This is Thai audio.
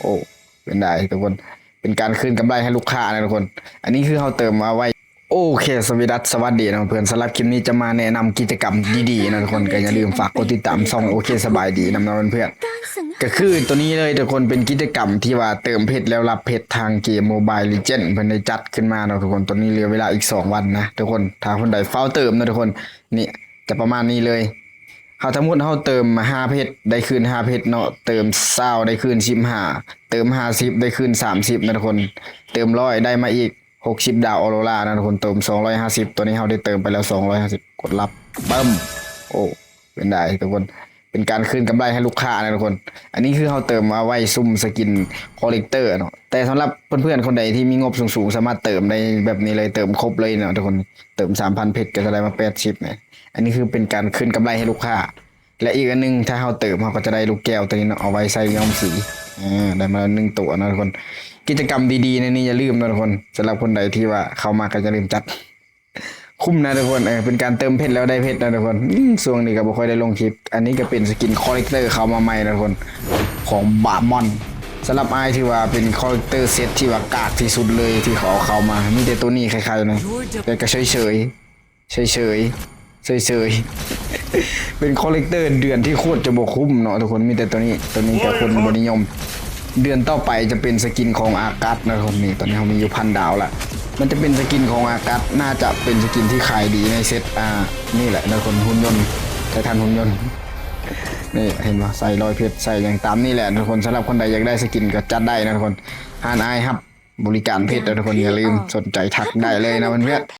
โอ้เป็นได้ทุกคนเป็นการคืนกำไรให้ลูกค้านะทุกคนอันนี้คือเขาเติมมาไว้โอเคสวัสดีนะเพื่อนสำหรับคลิปนี้จะมาแนะนำกิจกรรมดีๆนะทุกคนก็อย่าลืมฝากกดติดตามช่องโอเคสบายดีนำเพื่อนก็คือตัวนี้เลยทุกคนเป็นกิจกรรมที่ว่าเติมเพชรแล้วรับเพชรทางเกมโมบายลีเจนด์เพิ่นได้จัดขึ้นมานะทุกคนตัวนี้เหลือเวลาอีก2วันนะทุกคนถ้าคนใดเฝ้าเติมนะทุกคนนี่จะประมาณนี้เลยเขาสมมุติเขาเติม5เพชรได้คืน5เพชรเนาะเติม20ได้คืน15เติม50ได้คืน30นะทุกคนเติม100ได้มาอีก60ดาวออโรรานะทุกคนเติม250ตัวนี้เขาได้เติมไปแล้ว250กดรับปึ๊มโอ้เป็นได้ทุกคนเป็นการคืนกำไรให้ลูกค้านะทุกคนอันนี้คือเขาเติมมาไว้ซุ่มสกินคอลเลกเตอร์เนาะแต่สำหรับเพื่อนๆคนใดที่มีงบสูงๆสามารถเติมได้แบบนี้เลยเติมครบเลยเนาะทุกคนเติม 3,000 เพชรก็จะได้มา80เนี่ยอันนี้คือเป็นการคืนกำไรให้ลูกค้าและอีกอันนึงถ้าเขาเติมเขาก็จะได้ลูกแก้วตัวนี้เนาะเอาไว้ใส่ย้อมสีได้มา1ตัวนะทุกคนกิจกรรมดีๆในนี้อย่าลืมนะทุกคนสำหรับคนใดที่ว่าเข้ามาก็จะลืมจัดคุ้มนะทุกคนเป็นการเติมเพชรแล้วได้เพชรนะทุกคนช่วงนี้ก็บ่ค่อยได้ลงคลิปอันนี้ก็เป็นสกินคอลเลกเตอร์เข้ามาใหม่นะทุกคนของบาร์มอนสำหรับไอที่ว่าเป็นคอลเลกเตอร์เซตที่ว่ากากที่สุดเลยที่เขาเอาเข้ามามีแต่ตัวนี้ใครๆนะแต่ก็เฉยเป็นคอลเลกเตอร์เดือนที่โคตรจะบ่คุ้มเนาะทุกคนมีแต่ตัวนี้ก็คนบ่นิยมเดือนต่อไปจะเป็นสกินของอากัสนะทุกคนนี่ตอนนี้เขามีอยู่1,000 ดาวละมันจะเป็นสกินของอากัสน่าจะเป็นสกินที่ขายดีในเซตนี่แหละนะคนหุ่นยนต์ไททันหุ่นยนต์นี่เห็นป่ะใส่รอยเพชรใส่อย่างตามนี่แหละทุกคนสำหรับคนใดอยากได้สกินก็จัดได้นะทุกคนฮานไอครับบริการเพชรนะทุกคนอย่าลืมสนใจทักได้เลยนะเพื่อน